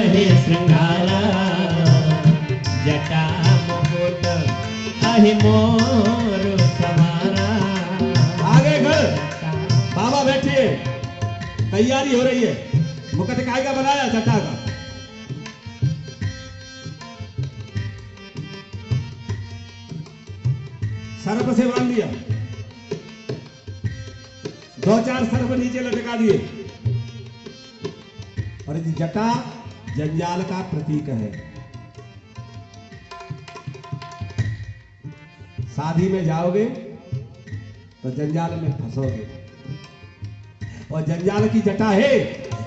कहे श्रृंगारा जटा मुकुट अहि मोर सवारा। आगे घर बाबा बैठिए, तैयारी हो रही है। मुकुट काय का बनाया? जटा का। सर्प से बांध दिया, 2-4 सर्प नीचे लटका दिए। और ये जटा जंजाल का प्रतीक है। शादी में जाओगे तो जंजाल में फंसोगे, और जंजाल की जटा है।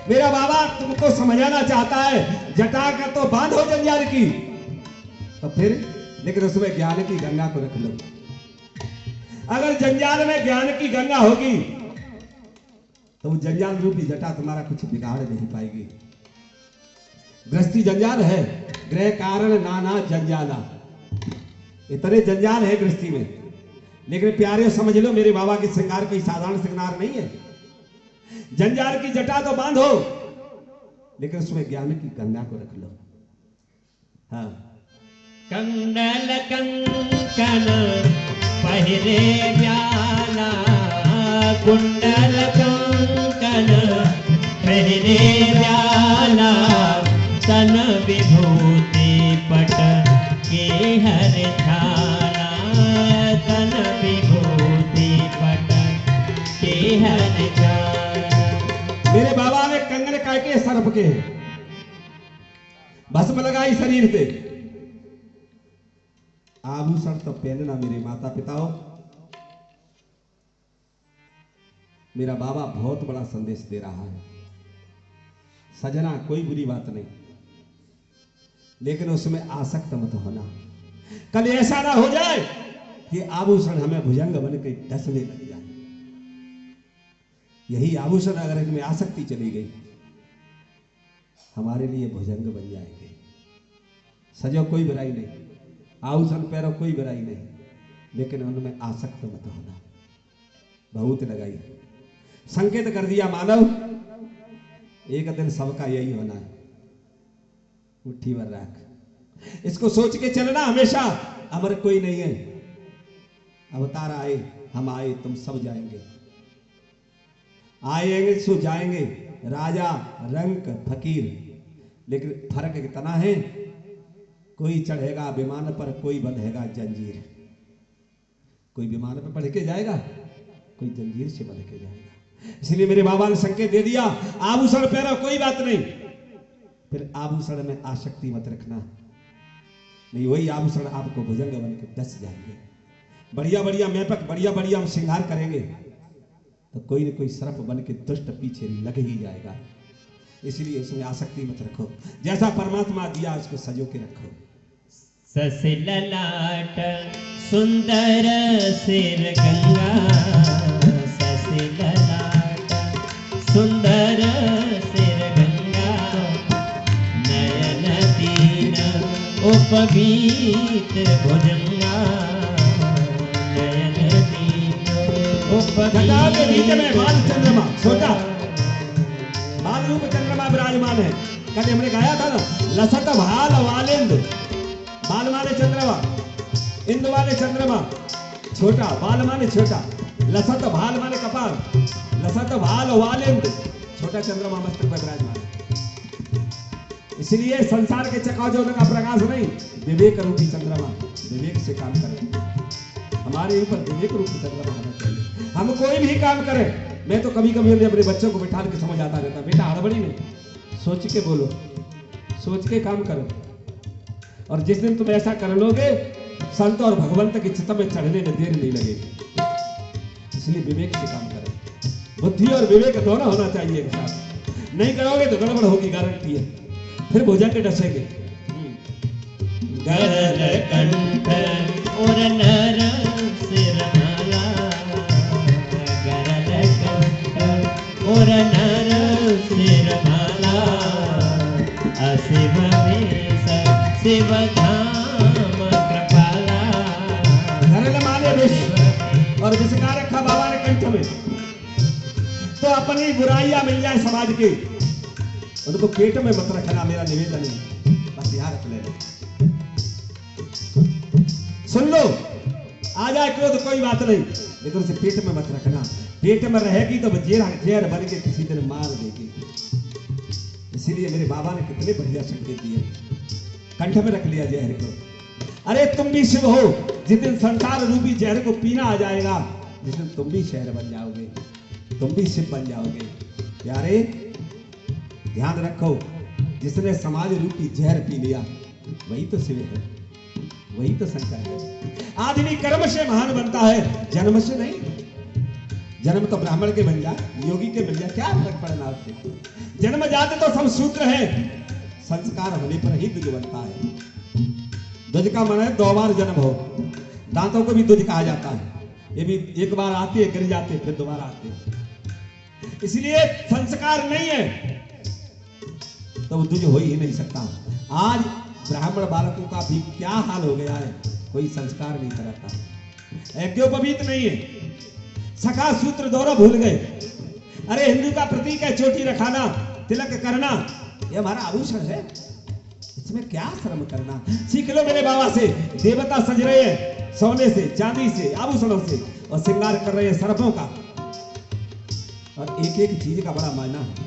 मेरा बाबा तुमको समझाना चाहता है, जटा का तो बांधो जंजाल की, तो फिर लेकिन उसमें ज्ञान की गंगा को रख लो। अगर जंजाल में ज्ञान की गंगा होगी तो वो जंजाल रूपी जटा तुम्हारा कुछ बिगाड़ नहीं पाएगी। गृहस्थी जंजाल है, गृह कारण नाना जंजाला, इतने जंजाल है गृहस्थी में। लेकिन प्यारे समझ लो, मेरे बाबा के श्रृंगार कोई साधारण श्रृंगार नहीं है। जंजाल की जटा तो बांधो, लेकिन उसमें ज्ञान की गंगा को रख लो। हाँ, कंडल कंकन पहिरे व्याला, कुंडल कंकन पहिरे व्याला, तन विभूति पट के हर छाला, तन विभूति पट के हर छाला। मेरे बाबा ने कंगन काय के? सर्प के। भस्म लगाई शरीर पे। आभूषण तो पहनना मेरे माता पिताओं। मेरा बाबा बहुत बड़ा संदेश दे रहा है। सजना कोई बुरी बात नहीं, लेकिन उसमें आसक्त मत होना। कल ऐसा ना हो जाए कि आभूषण हमें भुजंग बन के डसने लग जाए। यही आभूषण अगर इनमें आसक्ति चली गई, हमारे लिए भुजंग बन जाएंगे। सजो कोई बुराई नहीं, आभूषण पहनो कोई बुराई नहीं, लेकिन उनमें आसक्त मत होना। बहुत लगाई, संकेत कर दिया मानव, एक दिन सबका यही होना है। मुट्ठी भर रख, इसको सोच के चलना हमेशा। अमर कोई नहीं है। अवतार आए, हम आए, तुम सब जाएंगे। आएंगे सो जाएंगे, राजा रंक फकीर। लेकिन फर्क कितना है, कोई चढ़ेगा विमान पर, कोई बंधेगा जंजीर। कोई विमान पर बढ़ के जाएगा, कोई जंजीर से बढ़ के जाएगा। इसलिए मेरे बाबा ने संकेत दे दिया, आभूषण पहनो कोई बात नहीं, फिर आभूषण में आसक्ति मत रखना, नहीं वही आभूषण आपको भुजंग बन के डस जाएंगे। बढ़िया बढ़िया मैपक, बढ़िया बढ़िया हम श्रृंगार करेंगे तो कोई न कोई सर्प बन के दुष्ट पीछे लग ही जाएगा। इसलिए उसमें आसक्ति मत रखो, जैसा परमात्मा दिया उसको सजो के रखो। ससी ललाट सुंदर सिर गंगा, ससी ललाट सुंदर सिर गंगा, नयन दीन उपवीत भुजंगा, नयन दीन उपवीत। के नीचे में बाल चंद्रमा, छोटा बाल रूप चंद्रमा विराजमान है। कल हमने गाया था ना, लसत भाल वालिंद, बाल माने चंद्रमा, इंद वाले चंद्रमा, छोटा बाल माने छोटा, लसत भाल माने कपाल, लसत भाल वालिंद, छोटा चंद्रमा मस्तक पर विराजमान। इसलिए संसार के चकाचौंध का प्रकाश नहीं, विवेक रूपी चंद्रमा, विवेक से काम करें। हमारे ऊपर विवेक रूपी चंद्रमा होना चाहिए। हम कोई भी काम करें, मैं तो कभी कभी अपने बच्चों को बिठा के समझ आता रहता, बेटा हड़बड़ी नहीं, सोच के बोलो, सोच के काम करो। और जिस दिन तुम ऐसा कर लोगे, संत और भगवंत की चित्त में चढ़ने में देर नहीं लगेगी। इसलिए विवेक से काम करें। बुद्धि और विवेक दोनों होना चाहिए एक साथ। नहीं करोगे तो गड़बड़ होगी, गारंटी है, फिर भुजंग के डसेंगे। गरल कंठ और नर सिर माला, गरल कंठ और नर सिर माला, अशिव वेश शिव धाम कृपाला। गरल माने विष, और विषका रखा बाबा ने कंठ में। तो अपनी बुराइयां मिल जाए समाज की, उनको पेट में मत रखना, मेरा निवेदन है, बस यहाँ रख ले। सुन लो, आ जाए क्रोध कोई बात नहीं, लेकिन उसे पेट में मत रखना। पेट में रहेगी तो जहर बन के किसी दिन मार देगी। इसीलिए मेरे बाबा ने कितने बढ़िया संकेत दिए, कंठ में रख लिया जहर को। अरे तुम भी शिव हो, जिस दिन संसार रूपी जहर को पीना आ जाएगा, जिस दिन तुम भी शहर बन जाओगे, तुम भी शिव बन जाओगे। प्यारे ध्यान रखो, जिसने समाज रूपी जहर पी लिया वही तो शिव है, वही तो शंकर है। आदमी कर्म से महान बनता है, जन्म से नहीं। जन्म तो ब्राह्मण के बन जाए, योगी के बन जाए, क्या फर्क पड़ना उससे। जन्म जाते तो सब सूत्र है, संस्कार होने पर ही दुज बनता है। दुज का मन है 2 बार जन्म हो। दांतों को भी दुज कहा जाता है, ये भी एक बार आते गिर जाते फिर दोबारा आते। इसलिए संस्कार नहीं है तो वो दुज हो ही नहीं सकता। आज ब्राह्मण बालकों का भी क्या हाल हो गया है, कोई संस्कार नहीं कराता, यज्ञोपवीत नहीं है, सखा सूत्र दौरा भूल गए। अरे हिंदू का प्रतीक है चोटी रखाना, तिलक करना, ये हमारा आभूषण है, इसमें क्या शर्म करना। सीख लो मेरे बाबा से, देवता सज रहे हैं सोने से, चांदी से, आभूषणों से, और श्रृंगार कर रहे हैं सर्पों का, और एक एक चीज का बड़ा मायना है।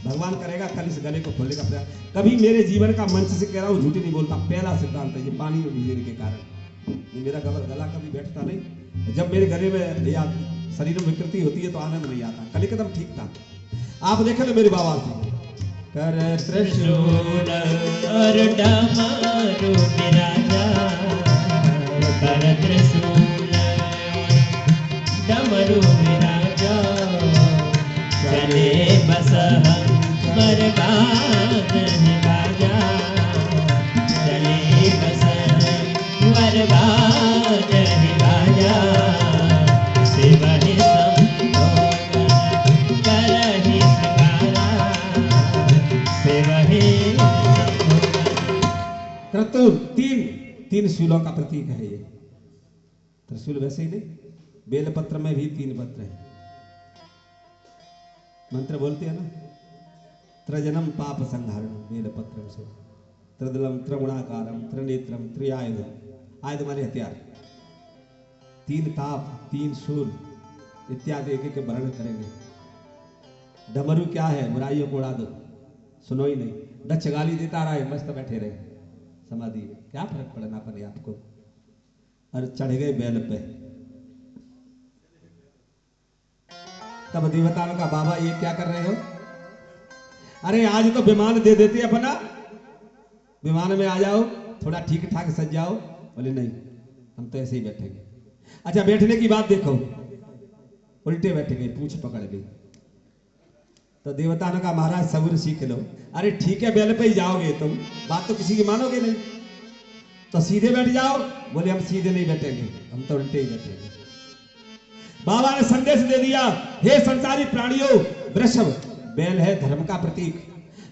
भगवान करेगा कल इस गले को खोलने का प्रयास। कभी मेरे जीवन का मंच से कह रहा हूँ, झूठी नहीं बोलता, पहला सिद्धांत है ये पानी में भीगने के कारण। ये मेरा गला कभी बैठता नहीं, जब मेरे गले में या शरीर में विकृति होती है तो आनंद नहीं आता। कल एकदम ठीक था। आप देखे ना मेरे बाबा से, कर त्रिशूल और डमरू बिराजा, कर त्रिशूल डमरू बिराजा, चले बसह बरबाद बाजा, चले बसह बरबाद बाजा, शिव ही करहि शिकारा, शिव ही। त्रिशूल तीन शूलों का प्रतीक है ये। त्रिशूल वैसे ही नहीं, बेलपत्र में भी 3 पत्र है। मंत्र बोलते हैं ना, त्रजनम पाप संहारणम बेलपत्रम से, त्रिदलम त्रिगुणाकारम त्रिनेत्रम त्रिआयुधम। आयुध माने हथियार। 3 ताप, 3 शूल इत्यादि एक एक वर्णन करेंगे। डमरू क्या है, बुराइयों को उड़ा दो, सुनो ही नहीं। दक्ष गाली देता रहा है, मस्त बैठे रहे समाधि में, क्या फर्क पड़ना अपने आपको। और चढ़ गए बैल पे, तब देवताओं का बाबा ये क्या कर रहे हो। अरे आज तो विमान दे देते अपना, विमान में आ जाओ, थोड़ा ठीक ठाक सज जाओ। बोले नहीं, हम तो ऐसे ही बैठेंगे। अच्छा बैठने की बात देखो, उल्टे बैठेंगे, पूंछ पकड़ ली। तो देवता ने कहा महाराज सब्र सीख लो। अरे ठीक है बैल पे ही जाओगे तुम, बात तो किसी की मानोगे नहीं, तो सीधे बैठ जाओ। बोले हम सीधे नहीं बैठेंगे, हम तो उल्टे ही बैठेंगे। बाबा ने संदेश दे दिया, हे संसारी प्राणियों, वृषभ बैल है धर्म का प्रतीक।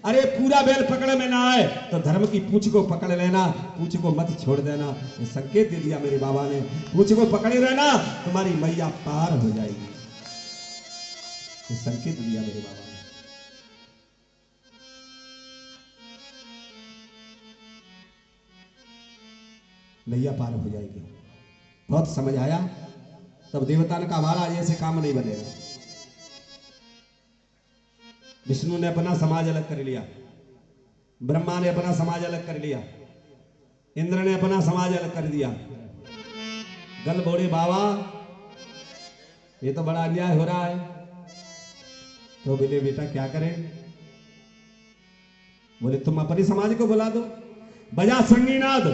अरे पूरा बैल पकड़ में ना आए तो धर्म की पूंछ को पकड़ लेना, पूंछ को मत छोड़ देना। ये संकेत दे दिया मेरे बाबा ने, पूंछ को पकड़े रहना, तुम्हारी मैया पार हो जाएगी। ये संकेत दिया मेरे बाबा ने। नैया पार हो जाएगी। बहुत समझ आया। तब देवता ने कहा महाराज ऐसे काम नहीं बनेगा। विष्णु ने अपना समाज अलग कर लिया, ब्रह्मा ने अपना समाज अलग कर लिया, इंद्र ने अपना समाज अलग कर दिया। गल बोले बाबा ये तो बड़ा अन्याय हो रहा है। तो बोले बेटा क्या करें। बोले तुम अपने समाज को बुला दो, बजा संगीनाद।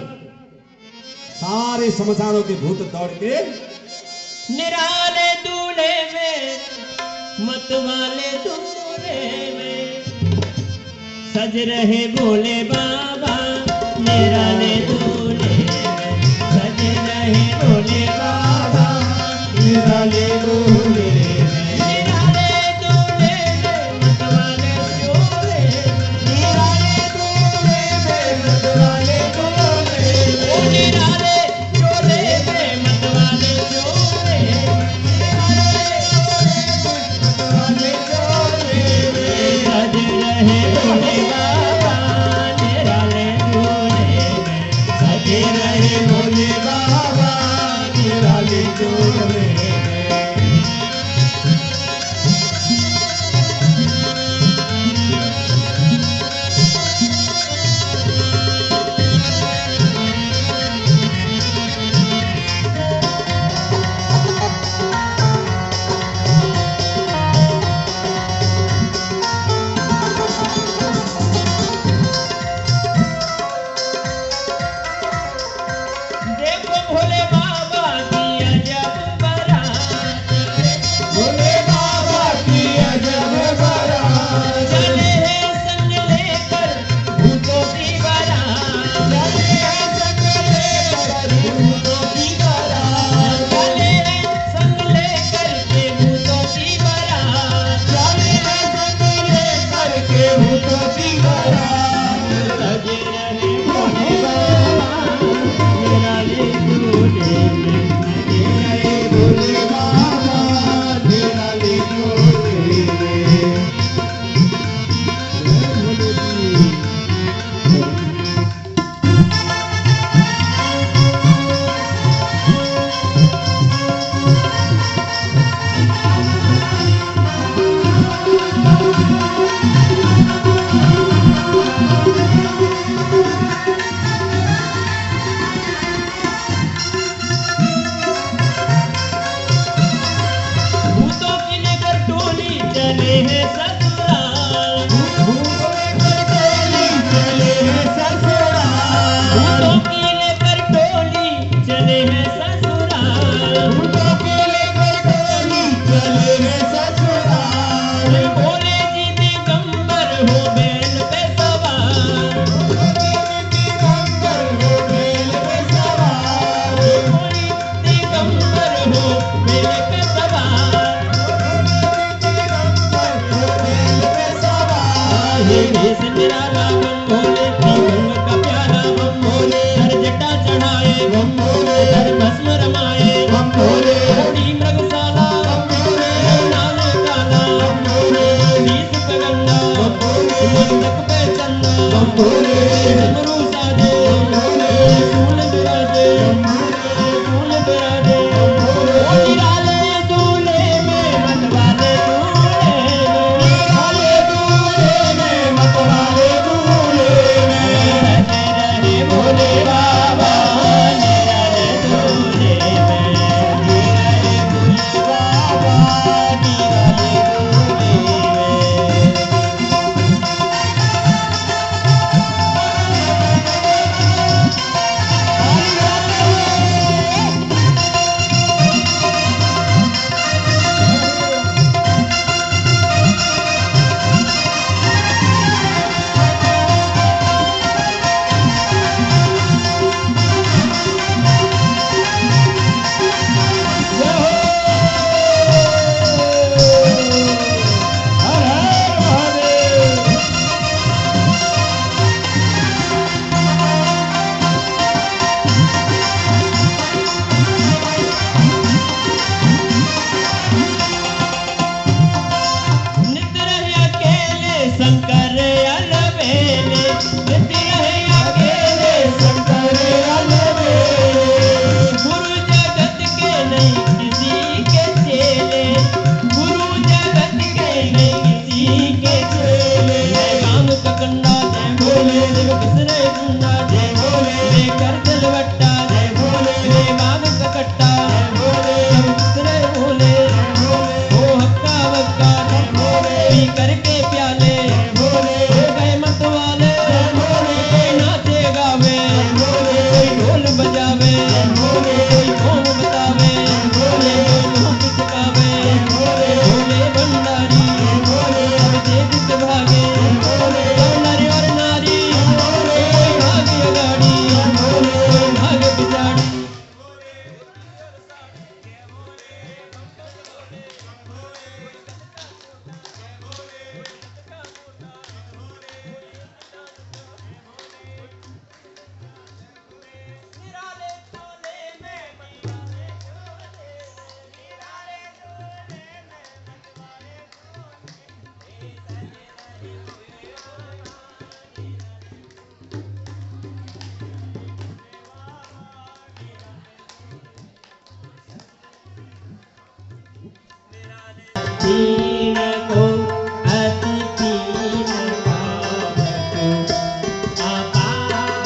सारे शमशानों के भूत दौड़ के निराले दूल्हे में, मतवाले दूल्हे में, सज रहे भोले बाबा। निराले दूल्हे में, सज रहे भोले बाबा। निराले दूल्हे में, निराले दूल्हे में, मतवाले दूल्हे में। निराले दूल्हे में, मतवाले दूल्हे में। निराले दूल्हे में, मतवाले दूल्हे में। निराले दूल्हे में, मतवाले दूल्हे में। सज रहे भोले किसरे गुंडा जय भोले लेकर जलवट्टा जय भोले रे बाग कट्टा जय भोले किसरे भोले ओ हक्का बक्का जय भोले पी करके प्याले जय भोले हो गए मत वाले जय भोले नाचे गावे जय भोले ढोल बजावे जय भोले ओम बतावे जय भोले लोग चुकावे जय भोले भोले भंडारी जय भोले अब देख भागे जय भोले नर और नारी कोई भाग्य गाड़ी कोई भाग्य पिछाड़ी दीन को अति दीन पावक अपावक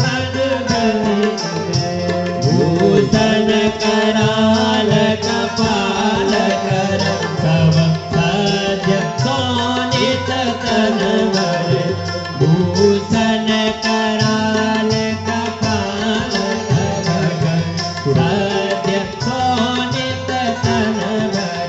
भूषण कराल कपाल कर सब सज सोनित तनवर भूषण कराल कपाल कर सज सोनित तनवर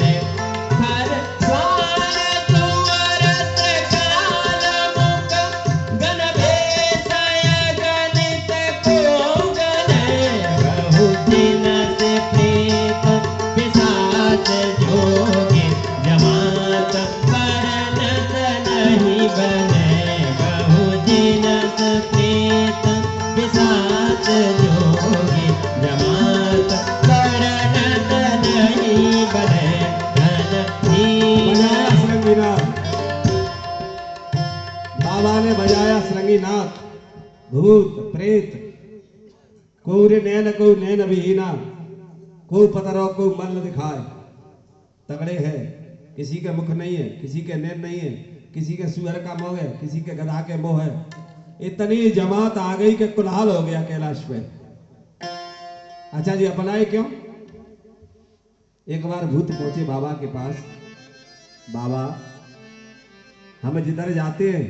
बाबा ने बजाया श्रृंगीनाथ भूत प्रेत कोरे नैन को नैन विहीना को पतरो को मल दिखाए तगड़े है किसी के मुख नहीं है किसी के नैन नहीं है किसी के सुअर का मोह है किसी के गधा के मोह है इतनी जमात आ गई कि कुल्हाल हो गया कैलाश पे। अच्छा जी अपनाए क्यों? एक बार भूत पहुंचे बाबा के पास। बाबा हम जिधर जाते हैं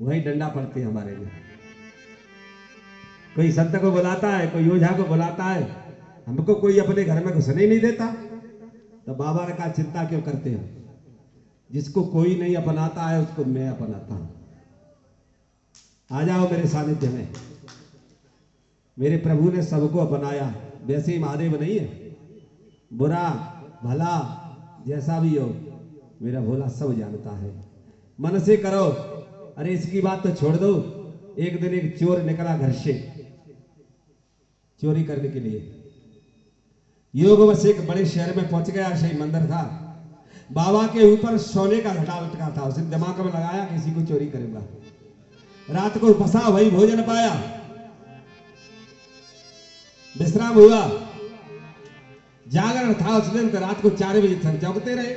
वही डंडा पड़ते हैं हमारे लिए। कोई संत को बुलाता है कोई योद्धा को बुलाता है हमको कोई अपने घर में घुसने ही नहीं देता। तो बाबा ने कहा चिंता क्यों करते हो जिसको कोई नहीं अपनाता है उसको मैं अपनाता हूं। आ जाओ मेरे सानिध्य में। मेरे प्रभु ने सबको अपनाया। वैसे ही महादेव नहीं है बुरा भला जैसा भी हो मेरा भोला सब जानता है। मन से करो। अरे इसकी बात तो छोड़ दो। एक दिन एक चोर निकला घर से चोरी करने के लिए। योगवश एक बड़े शहर में पहुंच गया। सही मंदिर था। बाबा के ऊपर सोने का घटा लटका था। उसने दिमाग में लगाया किसी को चोरी करूंगा। रात को बसा वही भोजन पाया विश्राम हुआ। जागरण था उस दिन तो रात को 4 बजे तक जगते रहे।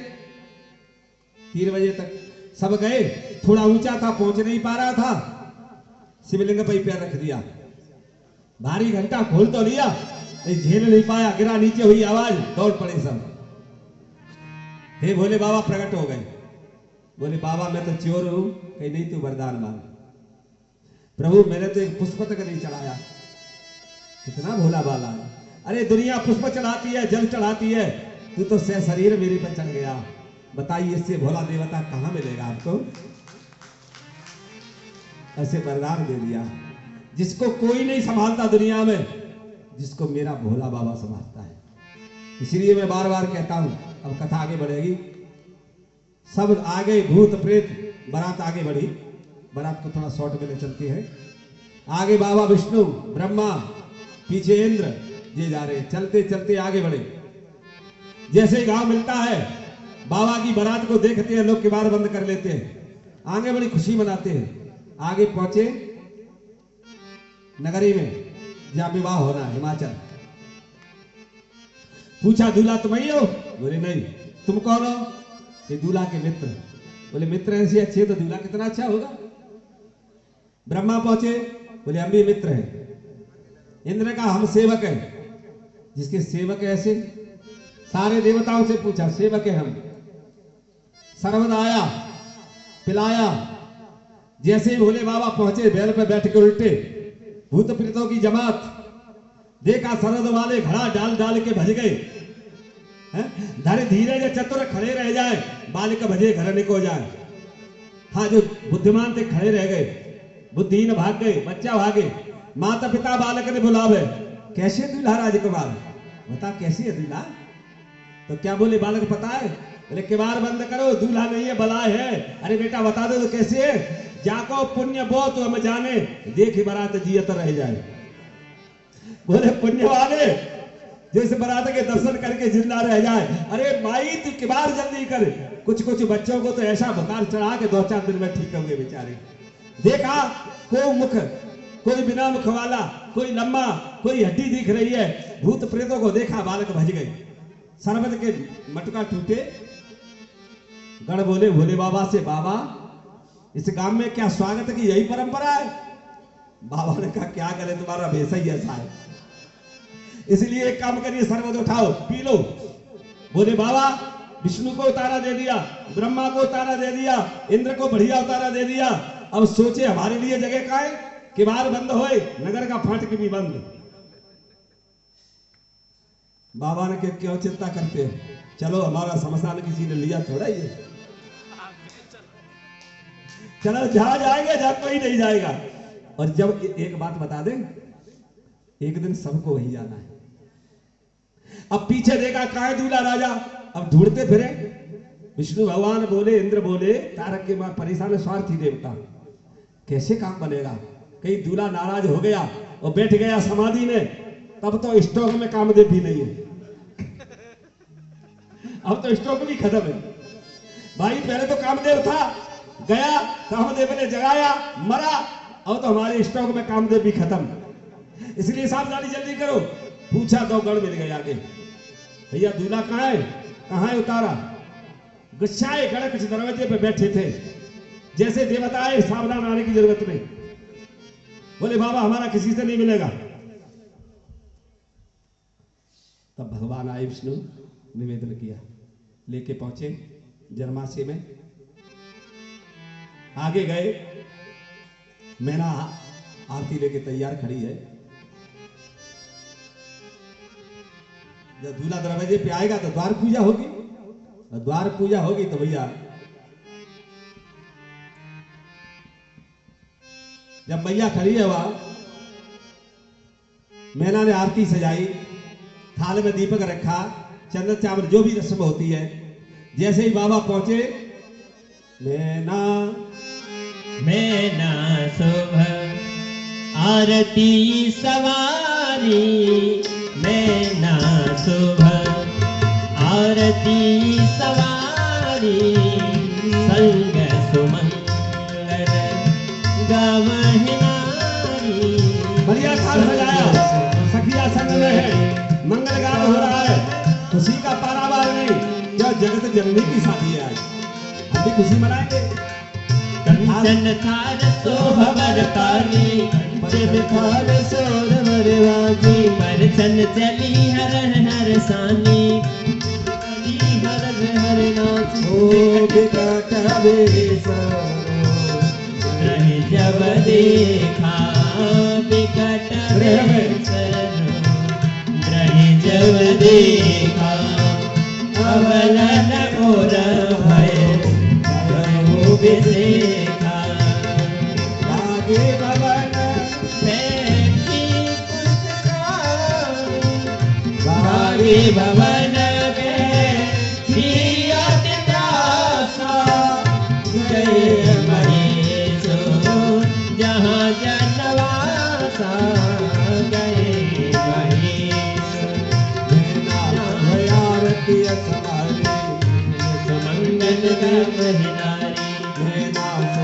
3 बजे तक सब गए। थोड़ा ऊंचा था पहुंच नहीं पा रहा था। शिवलिंग पर पैर रख दिया। भारी घंटा खोल तो लिया झेल नहीं पाया। गिरा नीचे हुई आवाज दौड़ पड़े सब। हे भोले बाबा प्रकट हो गए। बोले बाबा मैं तो चोर हूं। कहीं नहीं तू वरदान मांग। प्रभु मैंने तो एक पुष्प तक नहीं चढ़ाया। कितना भोला बाला है। अरे दुनिया पुष्प चढ़ाती है जल चढ़ाती है तू तो सह शरीर मेरे पे चढ़ गया। बताइए इससे भोला देवता कहां मिलेगा आपको। ऐसे वरदान दे दिया जिसको कोई नहीं संभालता दुनिया में जिसको मेरा भोला बाबा संभालता है। इसलिए मैं बार बार कहता हूं। अब कथा आगे बढ़ेगी। सब आगे भूत प्रेत बारात आगे बढ़ी। बारात को थोड़ा शॉर्ट में ले चलती है। आगे बाबा विष्णु ब्रह्मा पीछे इंद्र ये जा रहे। चलते चलते आगे बढ़े। जैसे ही गांव मिलता है बाबा की बारात को देखते हैं लोग किवाड़ बंद कर लेते हैं। आगे बड़ी खुशी मनाते हैं। आगे पहुंचे नगरी में जहां विवाह होना है हिमाचल। पूछा दूल्हा तुम ही हो? बोले नहीं। तुम कौन हो? ये दूल्हा के मित्र। बोले मित्र ऐसे अच्छे तो दूल्हा कितना अच्छा होगा। ब्रह्मा पहुंचे, बोले हम भी मित्र हैं। इंद्र ने कहा हम सेवक हैं। जिसके सेवक है ऐसे सारे देवताओं से पूछा, सेवक है हम। सर्वदा आया, पिलाया। जैसे ही भोले बाबा पहुंचे, बैल पे बैठ के उल्टे, भूत प्रेतों की जमात देखा, सरद वाले घड़ा डाल डाल के भज गए। धरे धीरे जो चतुर खड़े रह जाए, बालिका भजे घर निको जाए। हाँ, जो बुद्धिमान थे खड़े रह गए, बुद्धिहीन भाग गए, बच्चा भागे। माता पिता बालक ने बुलावे, कैसे दूल्हा राजकुमार, बता कैसी है दूल्हा? तो क्या बोले बालक, पता है? बोले किवाड़ बंद करो, दूल्हा नहीं है बलाय है। अरे बेटा बता दो तो कैसे है? जाको पुण्य बो तो हम जाने, देख बारात जियत रह जाए। बोले पुण्य वाले जो इस बारात के दर्शन करके जिंदा रह जाए। अरे माई तू किवाड़ जल्दी कर, कुछ कुछ बच्चों को तो ऐसा बुखार चढ़ा के 2-4 दिन में ठीक होंगे बेचारे। देखा कोई मुख, कोई बिना मुख वाला, कोई लंबा, कोई हड्डी दिख रही है। भूत प्रेतों को देखा, बालक भज गए। सरबत के मटका टूटे। गण बोले भोले बाबा से, बाबा इस गांव में क्या स्वागत की यही परंपरा है? बाबा ने कहा क्या करे, तुम्हारा भेसा ही ऐसा है, इसलिए एक काम करिए, शरबत उठाओ पी लो। बोले बाबा विष्णु को उतारा दे दिया, ब्रह्मा को उतारा दे दिया, इंद्र को बढ़िया उतारा दे दिया। अब सोचे हमारे लिए जगह का है, किवाड़ बंद होए, नगर का फाटक भी बंद। बाबा ने कहा क्यों चिंता करते हो, चलो हमारा शमशान किसी ने लिया थोड़ा ही है, चलो जहां जाएंगे जहां कोई नहीं जाएगा। और जब एक बात बता दें, एक दिन सबको वही जाना है। अब पीछे देखा कहां है दूल्हा राजा, अब ढूंढते फिरे। विष्णु भगवान बोले, इंद्र बोले, तारक के मां परेशान, स्वार्थी देवता, कैसे काम बनेगा? कहीं दूल्हा नाराज हो गया और बैठ गया समाधि में, तब तो स्टॉक में कामदेव भी नहीं है। अब तो स्टॉक भी खत्म है भाई। पहले तो कामदेव था, गया, कामदेव ने जगाया, मरा। अब तो हमारे स्टॉक में कामदेव भी खत्म। इसलिए सावधानी जल्दी करो। पूछा तो गण मिल गए आगे, भैया दूल्हा कहाँ है? कहाँ है उतारा? गुस्साए गण कुछ दरवाजे पे बैठे थे। जैसे देवता आए, सावधान आने की जरूरत नहीं। बोले बाबा हमारा किसी से नहीं मिलेगा। तब भगवान आए, विष्णु निवेदन किया, लेके पहुंचे जन्माशय में। आगे गए, मैना आरती लेके तैयार खड़ी है। जब दूल्हा दरवाजे पे आएगा तो द्वार पूजा होगी, और द्वार पूजा होगी तो भैया जब मैया खड़ी है वहां, मैना ने आरती सजाई, थाल में दीपक रखा, चंदन चावल जो भी रस्म होती है। जैसे ही बाबा पहुंचे, मैना मैना सुबह आरती सवारी, मैना सुबह आरती सवारी, संग सुमंगल गावहि नारी। बढ़िया थाल सजाया, सखिया संग में है, मंगल गान हो रहा है, खुशी का पारावार नहीं। जो जगत जननी की शादी है, आज हम भी खुशी मनाएंगे। कंचन थार शोभवर तारी, कंचन थार शोभवर वाजी, परछन चली हर हर सानी, चली हर हर नाची। ओ बिकट वेश रहे जब देखा बिकट वेश, रहे जब देखा अवलन और भय प्रभु विदेखा। आगे भवन बैठी पुष्कराणी, भागी भवन बैठी अति त्रासा, गए महेश जहाँ जनवासा, गए महेश। भयारती समारी, सुमंगल गावहि नारी,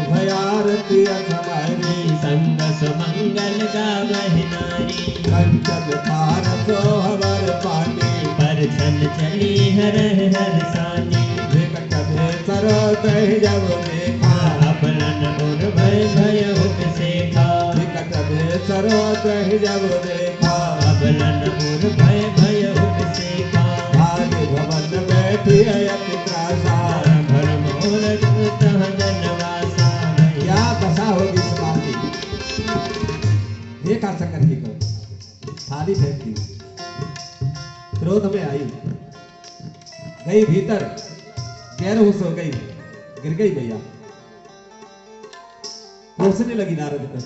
भयारती समारी, संग सुमंगल गावहि नारी। कंचन थार सोहवर पानी, परछन चली हर हर सानी, विकट भेसर दहि जब देखा, अपनन और भय भय उपसेखा। सर्वत्र जब देखा, अबलन मोर भय भय उनसे का, आज भवन बैठी अति त्रासा, भर मोर तह जनवासा। क्या दशा होगी समाज की। देखा शंकर जी को थाली फेंकती, क्रोध में आई, गई भीतर, बेहोश हो गई, गिर गई भैया। कोसने लगी नारद को,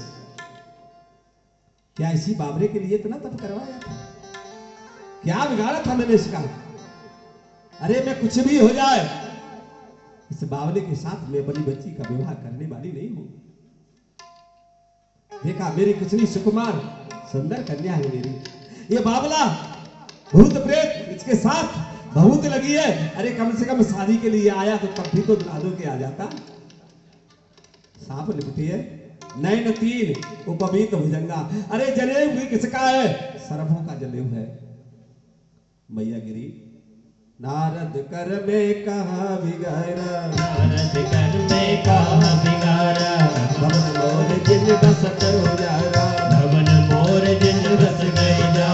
क्या इसी बाबरे के लिए इतना तप करवाया था? क्या बिगाड़ा था मैंने इसका? अरे मैं कुछ भी हो जाए, इस बावले के साथ मैं बड़ी बच्ची का विवाह करने वाली नहीं हूं। देखा मेरी कितनी सुकुमार सुंदर कन्या है मेरी, ये बावला भूत प्रेत इसके साथ बहुत लगी है। अरे कम से कम शादी के लिए आया तो तब भी तो दुल्हा के आ जाता। सांप लिपटी है, नयन तीन, उपवीत भुजंगा। अरे जनेऊ भी किसका है? सर्पों का जनेऊ है। मैया गिरी, नारद कर में कहा बिगाड़ा, नारद कर में कहा बिगाड़ा, भवन मोर जिन बसत हो जारा, भवन मोर जिन बस गए जा,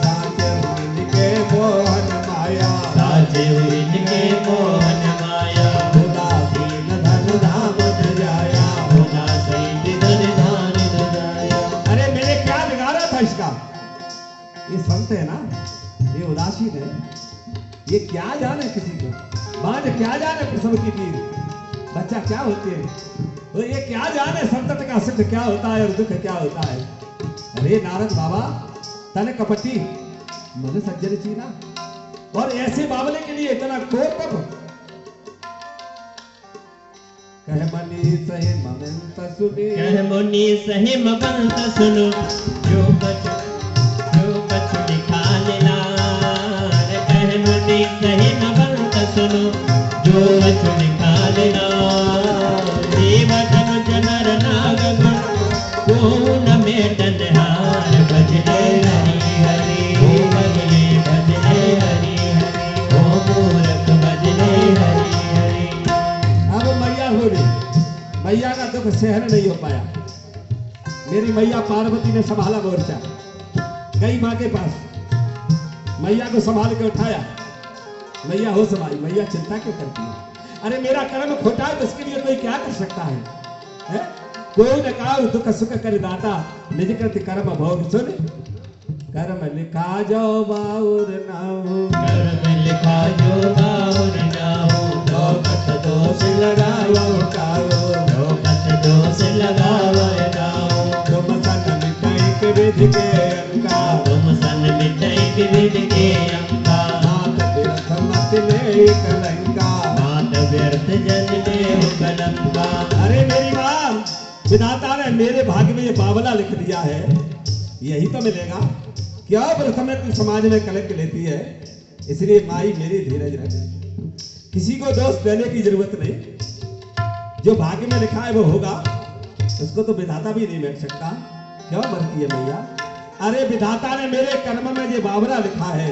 साचे उनके मोहन माया, साचे इनके मोहन माया, उदासीन धन धाम जाया, उदासीन धन धान जाया। अरे मैंने क्या बिगाड़ा था इसका? ये संत है ना, ये उदासीन है, ये क्या जाने किसी को, बाज क्या जाने प्रसव की पीर, बच्चा क्या होते हैं, तो ये क्या जाने संतत का सुख क्या होता है और दुख क्या होता है। अरे नारद बाबा, तन कपटी मन सज्जन चीना, और ऐसे बावले के लिए इतना कोप कह मनी सहे ममंत सुने, कह मुनि सही मबंत सुनो, जो बच लिखा लाल। कह मुनि सही मबंत सुनो, जो बच लिखा लाल। देवतम जनर नाग गुण, को न मेटन हार। भजले हरि हरि, ओ भजले भजले हरि हरि, ओ मूरख भजले हरि हरि। अब मैया हो गई, मैया का दुख सहन नहीं हो पाया। मेरी मैया पार्वती ने संभाला मोर्चा, गई मां के पास, मैया को संभाल के उठाया, मैया हो समाई। मैया चिंता क्यों करती है? अरे मेरा कर्म खोटा है तो इसके लिए कोई क्या कर सकता है, है? कोई न काउ दुख सुख कर दाता, निज कृत कर्म भोग सुन। कर्म लिखा जो बाउर ना हो, कर्म लिखा जो बाउर ना हो, लोकत दोष लगाओ काओ, लोकत दोष लगावो गाओ। तुम सन मिटाई के विधि के अंका, तुम सन मिटाई विधि के अंका, मात तीर्थ मत ले कलंका। मात व्यर्थ जन में कलंका। अरे मेरी माँ, विधाता ने मेरे भाग्य में ये बावला लिख दिया है, यही तो मिलेगा। क्या प्रथम तू समाज में कलंक लेती है, इसलिए माई मेरी धीरज रख, किसी को दोष देने की जरूरत नहीं। जो भाग्य में लिखा है वो होगा, उसको तो विधाता भी नहीं बैठ सकता। क्यों मरती है मैया? अरे विधाता ने मेरे कर्म में ये बावरा लिखा है,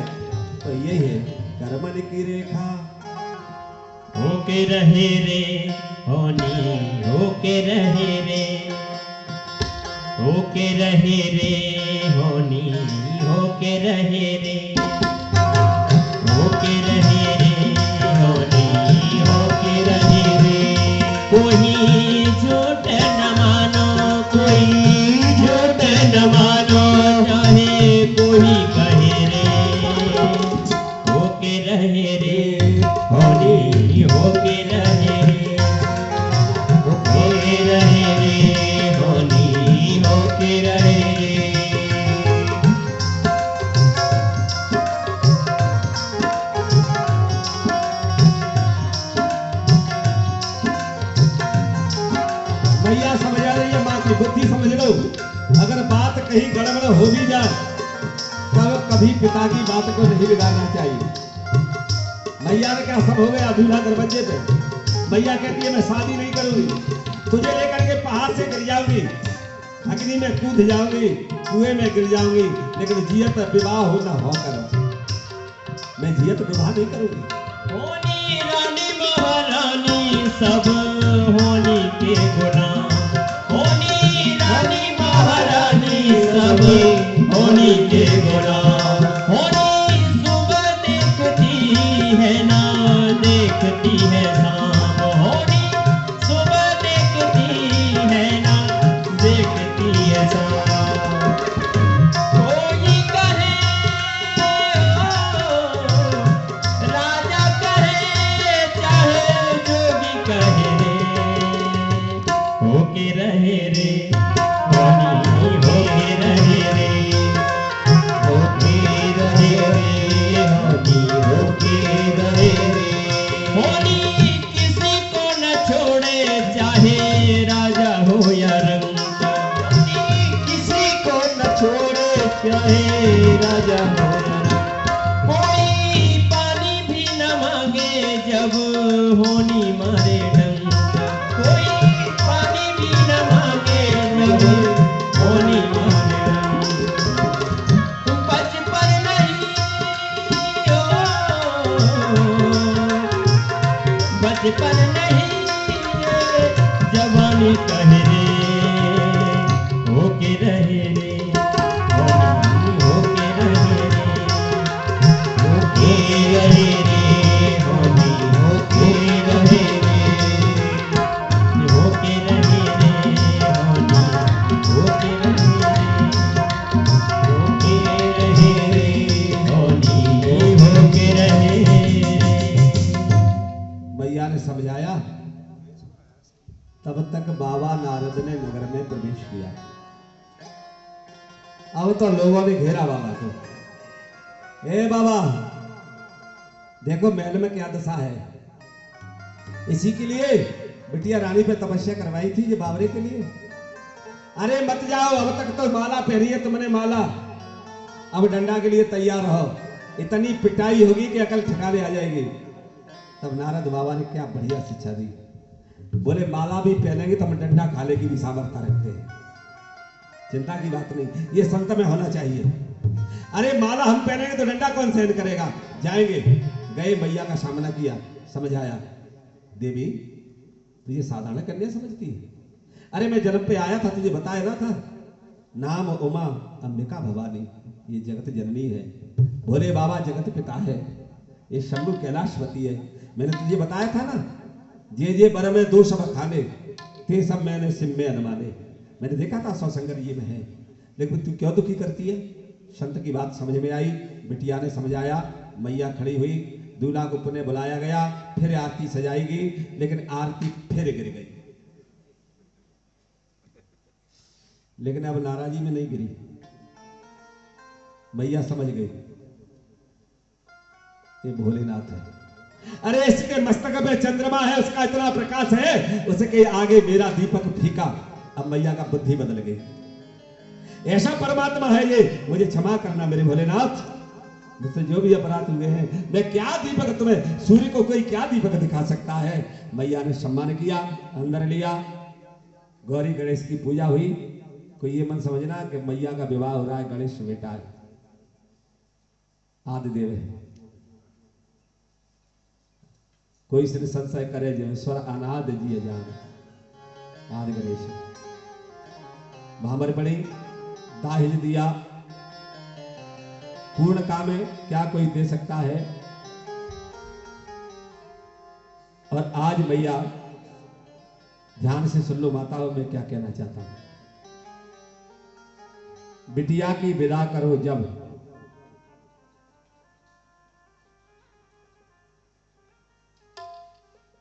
तो ये है कर्म की रेखा। होके रहे रे होनी, होके रहे रे, होके रहे रे होनी, होके रहे रे, होके रहे रे होनी, होके रहे रे। कोई झूठ न मानो, कोई झूठ न मानो, चाहे कोई कहे रे। होके रहे रे होनी, होके रहे रे, होके रहे रे होनी, होके रहे रे। भैया समझ आ रही है, माँ की बुद्धि समझ लो। अगर बात कहीं गड़बड़ हो भी जाए तब कभी पिता की बात को नहीं बिगाड़ना चाहिए। मैया ने क्या सब हो गया दूल्हा दरवाजे पे, मैया कहती है मैं शादी नहीं करूंगी, तुझे लेकर के पहाड़ से गिर जाऊंगी, अग्नि में कूद जाऊंगी, कुएं में गिर जाऊंगी, लेकिन जियत विवाह हो ना हो कर मैं जियत विवाह नहीं करूंगी। होनी रानी महारानी सब होनी के गुलाम, होनी रानी महारानी सब होनी के गुलाम। होनी सुबह देखती है ना देखती है शाम। होनी सुबह देखती है ना देखती है शाम। कोई कहे राजा कहे चाहे जोगी कहे रे, होके रहे रे होनी होके रहे रे, होके रहे रे होनी होके रहे रे। होनी किसी को न छोड़े चाहे राजा हो या रंका। होनी किसी को न छोड़े चाहे राजा हो या रंका। कोई पानी भी न मांगे जब होनी मारे डंका। कोई पानी भी न मांगे जब होनी मारे डंका। बचपन नहीं बचपन नहीं जवानी कहे रे, होके रहे रे होनी होके रहे रे, होके रहे रे होनी होके रहे रे, होके रहे रे होनी होके रहे रे, होके रहे रे होनी होके रहे रे। मैया ने समझाया। तब तक बाबा नारद ने नगर में प्रवेश किया। अब तो लोगों ने घेरा बाबा को। ए बाबा देखो महल में क्या दशा है। इसी के लिए बिटिया रानी पे तपस्या करवाई थी ये बावरे के लिए। अरे मत जाओ, अब तक तो माला पहनी है तुमने माला, अब डंडा के लिए तैयार रहो। इतनी पिटाई होगी कि अकल ठिकाने आ जाएगी। तब नारद बाबा ने क्या बढ़िया शिक्षा दी। बोले माला भी पहनेंगे तो हम डंडा खाने की भी सामर्थ्य रखते हैं, चिंता की बात नहीं, ये संत में होना चाहिए। अरे माला हम पहनेंगे तो डंडा कौन सहन करेगा। जाएंगे, गए मैया का सामना किया, समझाया। देवी तुझे साधारण कन्या समझती है। अरे मैं जन्म पे आया था, तुझे बताया ना था, नाम उमा अंबिका भवानी, ये जगत जननी है। भोले बाबा जगत पिता है, ये शंभु कैलाशपति है। मैंने तुझे बताया था ना, जे बर में दो सब खाने ते सब मैंने सिम में अनुमाने। मैंने देखा था सौसंगर ये में है, लेकिन तू क्यों दुखी करती है। संत की बात समझ में आई, बिटिया ने समझाया। मैया खड़ी हुई, दूल्हा को पुनः बुलाया गया, फिर आरती सजाई गई, लेकिन आरती फिर गिर गई। लेकिन अब नाराजी में नहीं गिरी, मैया समझ गई ये भोलेनाथ है। अरे इसके मस्तक में चंद्रमा है, उसका इतना प्रकाश है, उसके आगे मेरा दीपक फीका। अब मैया का बुद्धि बदल गई। ऐसा परमात्मा है ये, मुझे क्षमा करना मेरे भोलेनाथ, मुझसे जो भी अपराध हुए हैं। मैं क्या दीपक तुम्हें, सूर्य को कोई क्या दीपक दिखा सकता है। मैया ने सम्मान किया, अंदर लिया, गौरी गणेश की पूजा हुई। कोई ये मन समझना कि मैया का विवाह हो रहा है, गणेश बेटा है, आदिदेव है। कोई से संशय करे जो स्वर अनाद जिये जान, आदि गणेश। भामर पड़ी, दाहिज दिया, पूर्ण कामे क्या कोई दे सकता है। और आज मैया ध्यान से सुन लो माताओं, मैं क्या कहना चाहता हूं। बिटिया की विदा करो जब,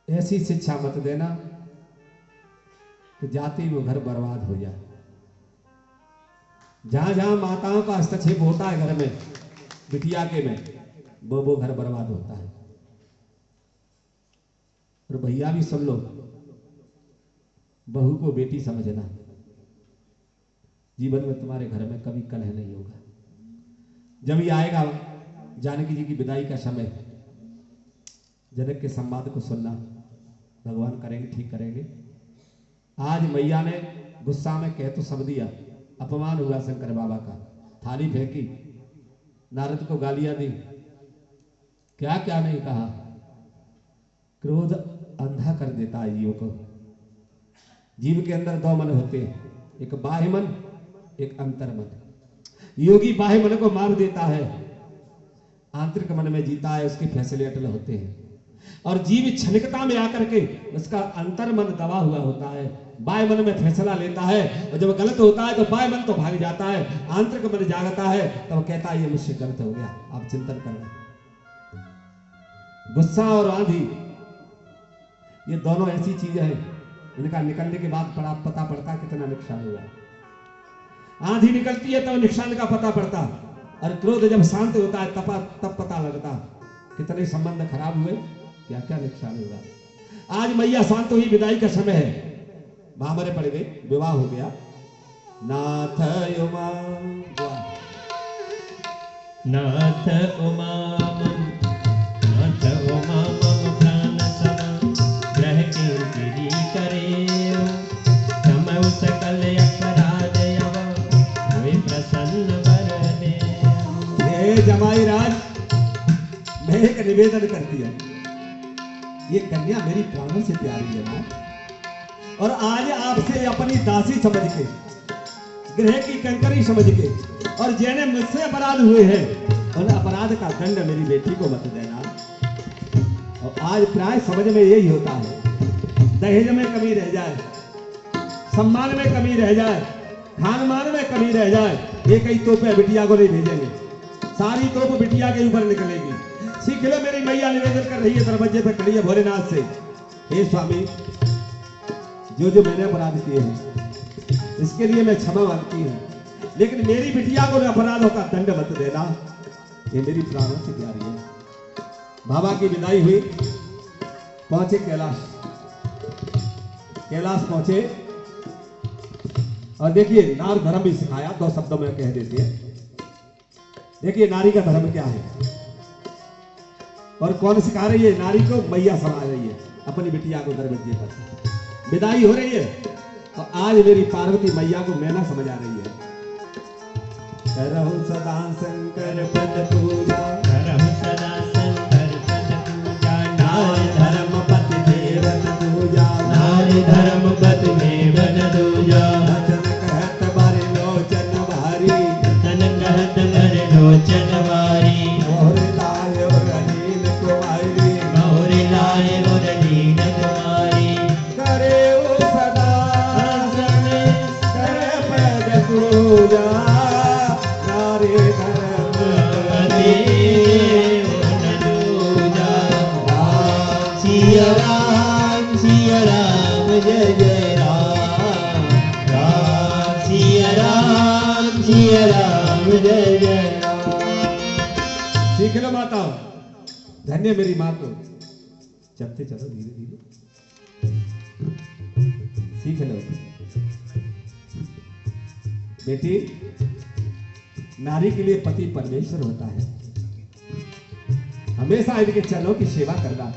ऐसी शिक्षा मत देना कि जाति वो घर बर्बाद हो जाए। जहां जहां माताओं का हस्तक्षेप होता है घर में, बिटिया के में, वो घर बर्बाद होता है। और भैया भी सुन लो, बहू को बेटी समझना। जीवन में तुम्हारे घर में कभी कलह नहीं होगा। जब ये आएगा जानकी जी की विदाई का समय, जनक के संवाद को सुनना, भगवान करेंगे, ठीक करेंगे। आज मैया ने गुस्सा में कह तो सब दिया, अपमान हुआ शंकर बाबा का, थाली फेंकी, नारद को गालियां दी, क्या क्या नहीं कहा। क्रोध अंधा कर देता है जीव को। जीव के अंदर दो मन होते हैं, एक बाह्य मन एक अंतर मन। योगी बाह्य मन को मार देता है, आंतरिक मन में जीता है, उसके फैसले अटल होते हैं। और जीव क्षणिकता में आकर के उसका अंतर मन दबा हुआ होता है, बाह्य मन में फैसला लेता है, और जब गलत होता है तो बाह्य मन तो भाग जाता है, आंतरिक मन जागता है, तब कहता है ये मुझसे गलत हो गया, आप चिंतन करना। गुस्सा और आंधी ये दोनों ऐसी चीजें हैं, इनका निकलने के बाद पता पड़ता कितना नुकसान हुआ। आंधी निकलती है तो नुकसान का पता पड़ता, और क्रोध जब शांत होता है तब पता लगता कितने संबंध खराब हुए, क्या क्या नुकसान हुआ। आज मैया शांत हुई, विदाई का समय है, भामरे पड़ गए, विवाह हो गया। नाथ उमा नाथ उमा नाथ उमा मम प्राण सम ग्रह के गिरी करे समव सकल अपराध यव हुए प्रसन्न वर दे। हे जमाई राज, मैं एक निवेदन करती हूँ, ये कन्या मेरी प्राणों से प्यारी है ना, और आज आपसे अपनी दासी समझ के, ग्रह की कंकरी समझ के, और जिन्हें मुझसे अपराध हुए हैं उन अपराध का दंड मेरी बेटी को मत देना। और आज प्राय समझ में यही होता है, दहेज में कमी रह जाए, सम्मान में कमी रह जाए, खानमान में कमी रह जाए, ये कई तोपें बिटिया को नहीं भेजेंगे, सारी तोप बिटिया के ऊपर निकलेगी। सीख लो, मेरी मैया निवेदन कर रही है, दरवाजे पे खड़ी है भोलेनाथ से, हे स्वामी, जो मैंने अपराध किए हैं इसके लिए मैं क्षमा मांगती हूँ, लेकिन मेरी बिटिया को अपराधों का दंड मत देना, ये मेरी प्राणों से प्यारी है। बाबा की विदाई हुई, पहुंचे कैलाश पहुंचे, और देखिए नार धर्म भी सिखाया, 2 शब्दों में कह देते हैं। देखिए नारी का धर्म क्या है और कौन सिखा रही है। नारी को मैया समा रही है, अपनी बिटिया को दरवाजे पर विदाई हो रही है, और आज मेरी पार्वती मैया को मैना समझ आ रही है। करहु सदा शंकर पद पूजा, करहु सदा शंकर पद पूजा, नारी धर्म पति देवन दूजा, नारी धर्म पति देवन दूजा। वचन कहत बारे लोचन भारी, वचन कहत बारे लोचन भारी, मोर लाय और नील कुमारी, मोर लाय और नील कुमारी। करे ओ सदा कर पद पूजा, नारी धर्म पति देवन दूजा। सिया राम जय जय राम, राम सिया राम जय जय राम। सीख लो माता, धन्य मेरी माँ को, चलते चलो धीरे धीरे सीख लो। बेटी, नारी के लिए पति परमेश्वर होता है, हमेशा इनके चरणों की सेवा करना,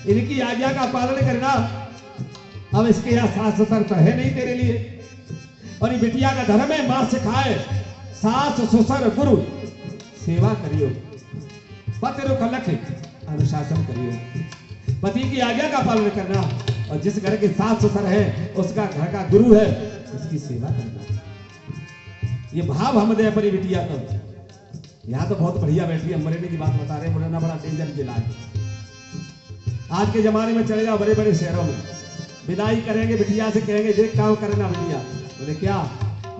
इनकी आज्ञा का पालन करना। अब इसके यहाँ सास ससुर तो है नहीं तेरे लिए, और ये बिटिया का धर्म है, मां सिखाए सास ससुर गुरु सेवा करियो, पति रुख लख अनुशासन करियो, पति की आज्ञा का पालन करना, और जिस घर के सास ससुर है उसका घर का गुरु है, उसकी सेवा करना। ये भाव हम दे अपनी बिटिया को। यहाँ तो बहुत बढ़िया बैठी है, मरने की बात बता रहे, मुरैना बड़ा डेंजर जिला है। आज के जमाने में चले जाओ बड़े बड़े शहरों में, विदाई करेंगे बिटिया से, कहेंगे देख काम करना बिटिया, बोले क्या,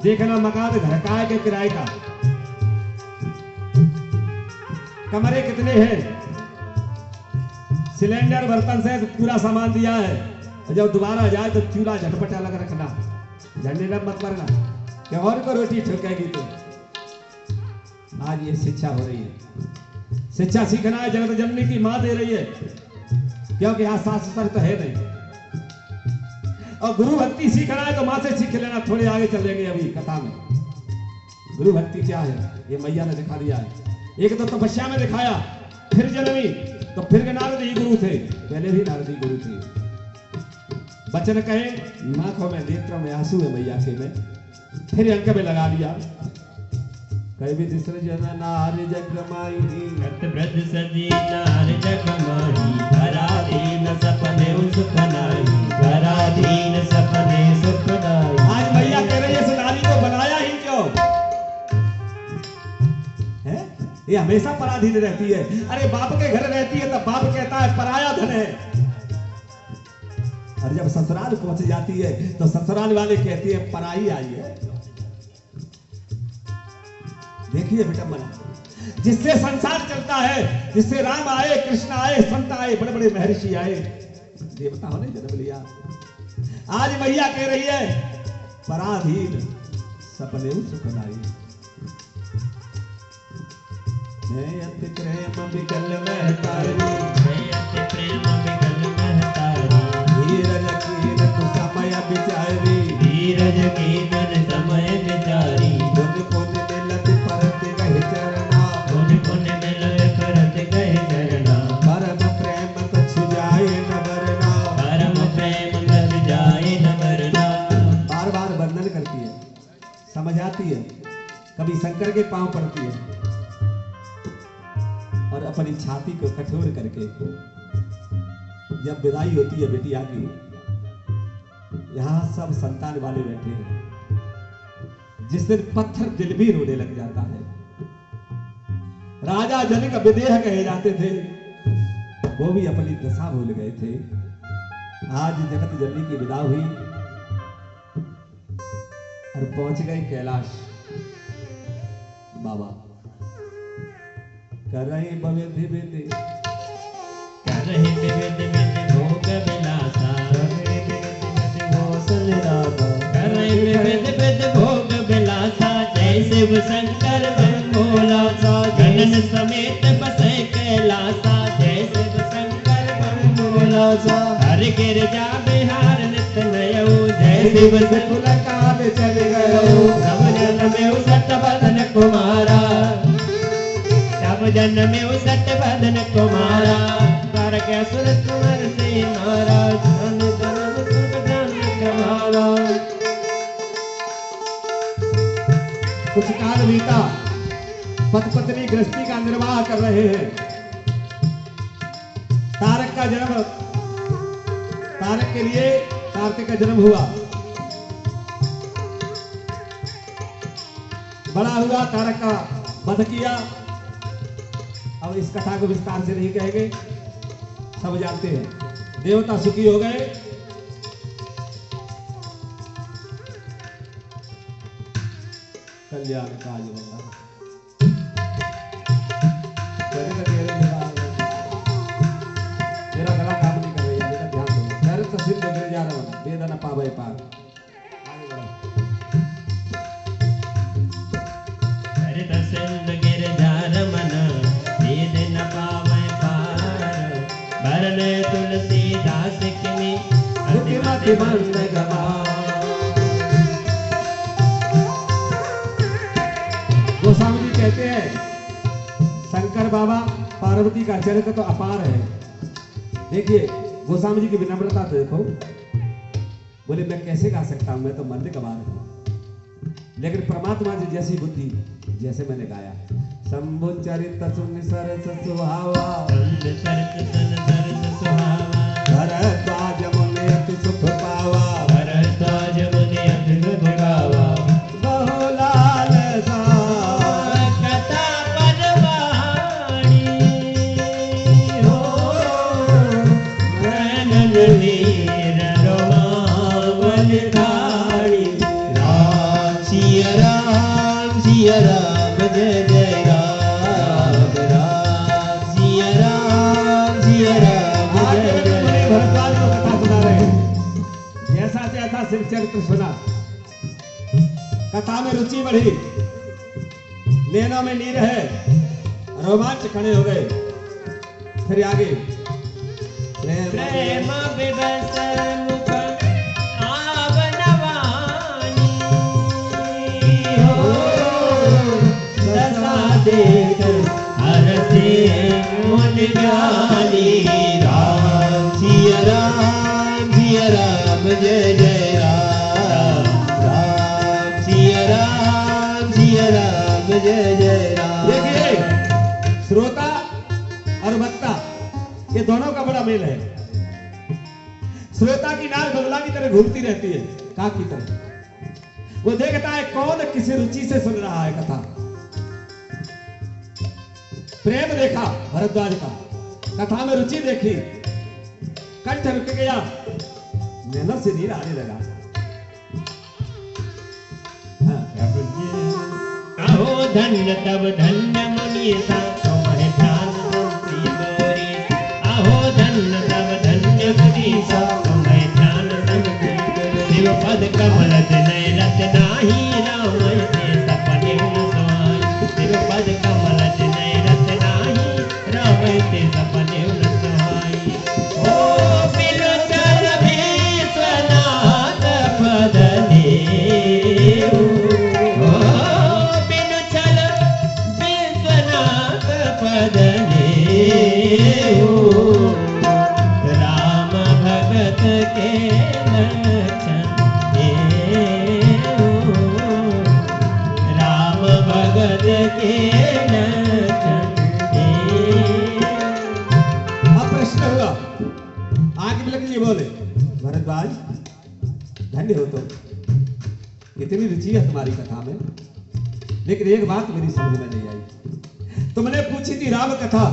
देखना मकान घर का है कि किराए का, कमरे कितने हैं, सिलेंडर बर्तन से पूरा सामान दिया है, और जब दोबारा जाए तो चूल्हा झटपट अलग रखना, झंडे में मत मरना कि और को रोटी ठोकेगी तो। आज ये शिक्षा हो रही है, शिक्षा सीखना है, जगत जननी की मां दे रही है, क्योंकि यहाँ सास ससुर तो है नहीं। और गुरु भक्ति सीखना है तो मां से सीख लेना, थोड़े आगे चलेंगे अभी कथा में। गुरु भक्ति क्या है ये मैया ने दिखा दिया है। एक तो तपस्या में दिखाया, फिर जनमी, तो फिर नारद ही गुरु थे, पहले भी नारद ही गुरु थे। बचन कहे नाखों में नेत्रों में आंसू है मैया के में, फिर अंक में लगा दिया, कई भी सृजन नार जगमाई, रत ब्रज सजी नार जगमाई, पराधीन सपने सुख नाई, पराधीन सपने सुख नाई। आज मैया कह रही है इस नारी को बनाया ये हमेशा पराधीन रहती है। अरे बाप के घर रहती है तब बाप कहता है पराया धन है, और जब ससुराल पहुंच जाती है तो ससुराल वाले कहते हैं पराई आई है। देखिए बेटा मना, जिससे संसार चलता है, जिससे राम आए, कृष्ण आए, संत आए, बड़े बड़े महर्षि आए, देवताओं ने जन्म लिया। आज मैया कह रही है पराधीन सपने सुखदाई, मैं अति प्रेम विकल महतारी, मैं अति प्रेम विकल महतारी, धीरज कीन समय विचारी, धीरज कीन समय विचारी, पुन पुन मिलत परत कहि चरना, पुन पुन मिलत परत कहि चरना, परम प्रेम कछु जाए न वरना, परम प्रेम कछु जाए न वरना। बार बार वंदन करती है, समझाती है, कभी शंकर के पांव पड़ती है और अपनी छाती को कठोर करके जब विदाई होती है बेटिया की, यहां सब संतान वाले बैठे हैं। जिस दिन पत्थर दिल भी रोने लग जाता है, राजा जनक विदेह कहे जाते थे, वो भी अपनी दशा भूल गए थे। आज जगत जननी की विदा हुई और पहुंच गए कैलाश बाबा। कर रहे विधि विधि, करहि विविध विधि भोग विलासा, करहि विविध विधि भोसल राधा, करहि विविध विधि भोग विलासा, जय शिव शंकर बम भोला सा, गगन समेत बसे कैलासा, जय शिव शंकर बम भोला सा, हर गिरजा बिहार नित नयऊ, जय शिव सकुल काल चल गयो, सब जन में सत बदन कुमारा, सब जन में सत बदन कुमारा, कर के सुर कुंवर से मारा, धन धन सुख धन कमारा। कुछ काल बीता, पति पत्नी गृहस्थी का निर्वाह कर रहे हैं। तारक का जन्म, तारक के लिए कार्तिक का जन्म हुआ, बड़ा हुआ, तारक का वध किया। अब इस कथा को विस्तार से नहीं कहेंगे, सब जानते हैं। देवता सुखी हो गए, कल्याण काज बंदा मेरा गला काम नहीं कर रही है, मेरा ध्यान दो। डर तो सिद्ध गिर जा रहा हूं, वेदना पावे पार। सिंध गिर जार मन, वेद न पावै पार, भरन तुलसीदास किनी अति मति बंद गवार। गोस्वामी जी कहते हैं शंकर बाबा पार्वती का चरित्र तो अपार है। देखिए गोस्वामी जी की विनम्रता तो देखो, बोले मैं कैसे गा सकता हूं, मैं तो मंद गवार हूं, लेकिन परमात्मा जी जैसी बुद्धि, जैसे मैंने गाया। शंभु चरित सुन सरस सुहावा, भरद्वाज मुनि अति सुख पावा, भरद्वाज मुनि अति सुख पावा, बहुलाल सा कथा परवाणी हो, नैनन नीर रोमावल धारी, राम सिया राम सिया राम जय जय राम, राम सिया राम जय जय भरद्वाज को कथा सुना रहे हैं। जैसा जैसा शिव चरित्र सुना, कथा में रुचि बढ़ी, नैनों में नीर है, रोमांच खड़े हो गए। फिर आगे प्रेम विवश मुख आवनवानी हो, दशा देख हरते मन ज्ञानी, राम सिया राम जय जय राम, राम सिया राम जय जय राम। देखिए श्रोता और वक्ता, ये दोनों का बड़ा मेल है। श्रोता की नाक बगला की तरह घूमती रहती है, काक की तरह। वो देखता है कौन किसी रुचि से सुन रहा है कथा। प्रेम देखा भरद्वाज का, कथा में रुचि देखी, कंठ रुक गया, नैनों से नीर आने लगा। अहो धन्य तब धन्य मुनीसा तुम्हें प्राण प्रिय मोरी। अहो धन्य तब धन्य मुनीसा तुम्हें प्राण शिव पद कमल दिनय रत नाही राम ते सपने न सोहाई। शिव पद कमल दिनय रत नाही राम ते सपने न सोहाई। ओ बिनु चल विश्वनाथ पद लेऊ। बिनु चल विश्वनाथ पद लेऊ। राम भगत के लक्षण राम भगत के लक्षण। अब प्रश्न हुआ, आगे मिलकर ये बोले भरद्वाज धन्य हो तुम, इतनी रुचि है तुम्हारी कथा में, लेकिन एक बात मेरी समझ में नहीं आई। तुमने पूछी थी राम कथा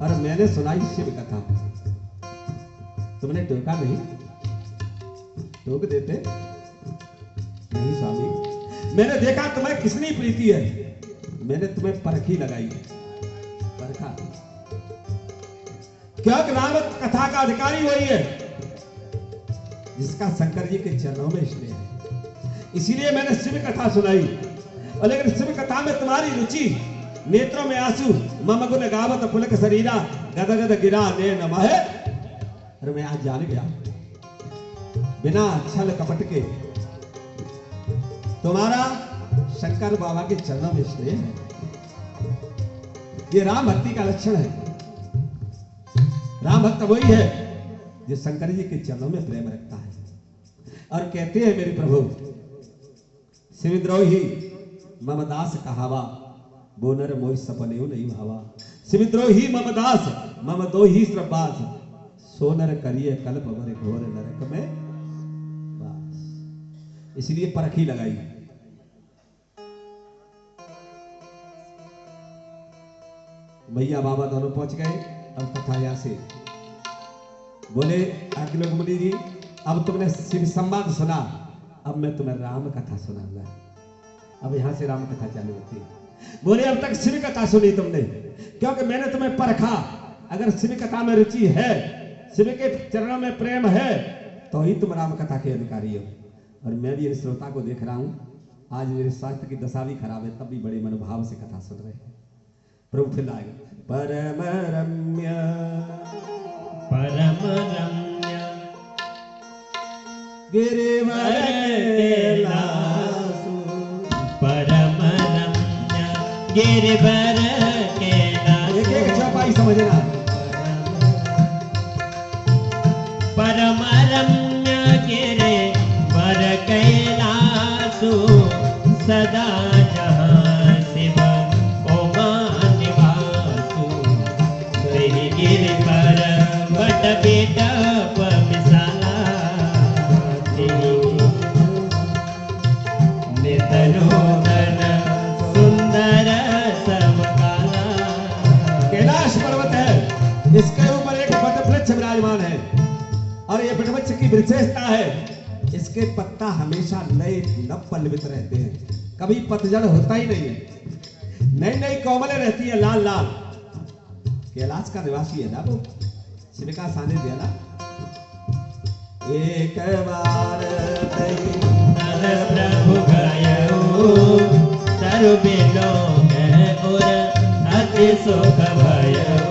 और मैंने सुनाई शिव कथा। तुमने टोका नहीं? टोक देते नहीं स्वामी, मैंने देखा तुम्हें किसनी प्रीति है, मैंने तुम्हें परखी लगाई। परखा क्योंकि राम कथा का अधिकारी वही है जिसका शंकर जी के चरणों में स्नेह है, इसीलिए मैंने शिव कथा सुनाई। और लेकिन शिव कथा में तुम्हारी रुचि, नेत्रों में आंसू, मम गुण गावत पुलक शरीरा गद गद गिरा ने नमः। अरे मैं आज जान गया, बिना छल कपट के तुम्हारा शंकर बाबा के चरणों में स्नेह है। ये राम भक्ति का लक्षण है। राम भक्त वही है जो शंकर जी के चरणों में प्रेम रखता है और कहते हैं मेरे प्रभु शिवद्रोही मम दास कहावा, बोनर मोहि सपने नहीं भावा। शिवद्रोही मम दास मम दो ही श्रबास, सोनर करिए कल्प भरे घोर नरक में वास। इसलिए परखी लगाई। भैया बाबा दोनों पहुंच गए। अब कथा यहां से बोले अखिल मुनि जी, अब तुमने शिव संवाद सुना, अब मैं तुम्हें राम कथा सुनाऊंगा। अब यहां से राम कथा चालू होती है। बोले अब तक शिव कथा सुनी तुमने, क्योंकि मैंने तुम्हें परखा। अगर शिव कथा में रुचि है, शिव के चरणों में प्रेम है, तो ही तुम राम कथा के अधिकारी हो। और मैं भी इन श्रोता को देख रहा हूं, आज मेरे स्वास्थ्य की दशा भी खराब है, तब भी बड़े मनोभाव से कथा सुन रहे हैं। प्रभु फिर आगे परम रम्य परम रम्य गिरिवर कैलासु। परम रम्य गिरिवर कैलासु। एक एक चौपाई समझना। परम रम्य गिरिवर कैलासु, सदा जहाँ शिव ओमा निवासु। वही गिर पर बट बिटप मिसाला, नितनोदन सुंदर समकाला। कैलाश पर्वत है, इसके ऊपर एक बट वृक्ष विराजमान है और ये बट वृक्ष की विशेषता है, इसके पत्ता हमेशा नए नव पल्लवित रहते हैं, कभी पतझड़ होता ही नहीं है, नई नई कोमलें रहती है, लाल लाल। कैलाश का निवासी है ना वो, शिव का सानिध्य है ना। एक बार प्रभु गयो सर्वे लोग और अति सुख भयो।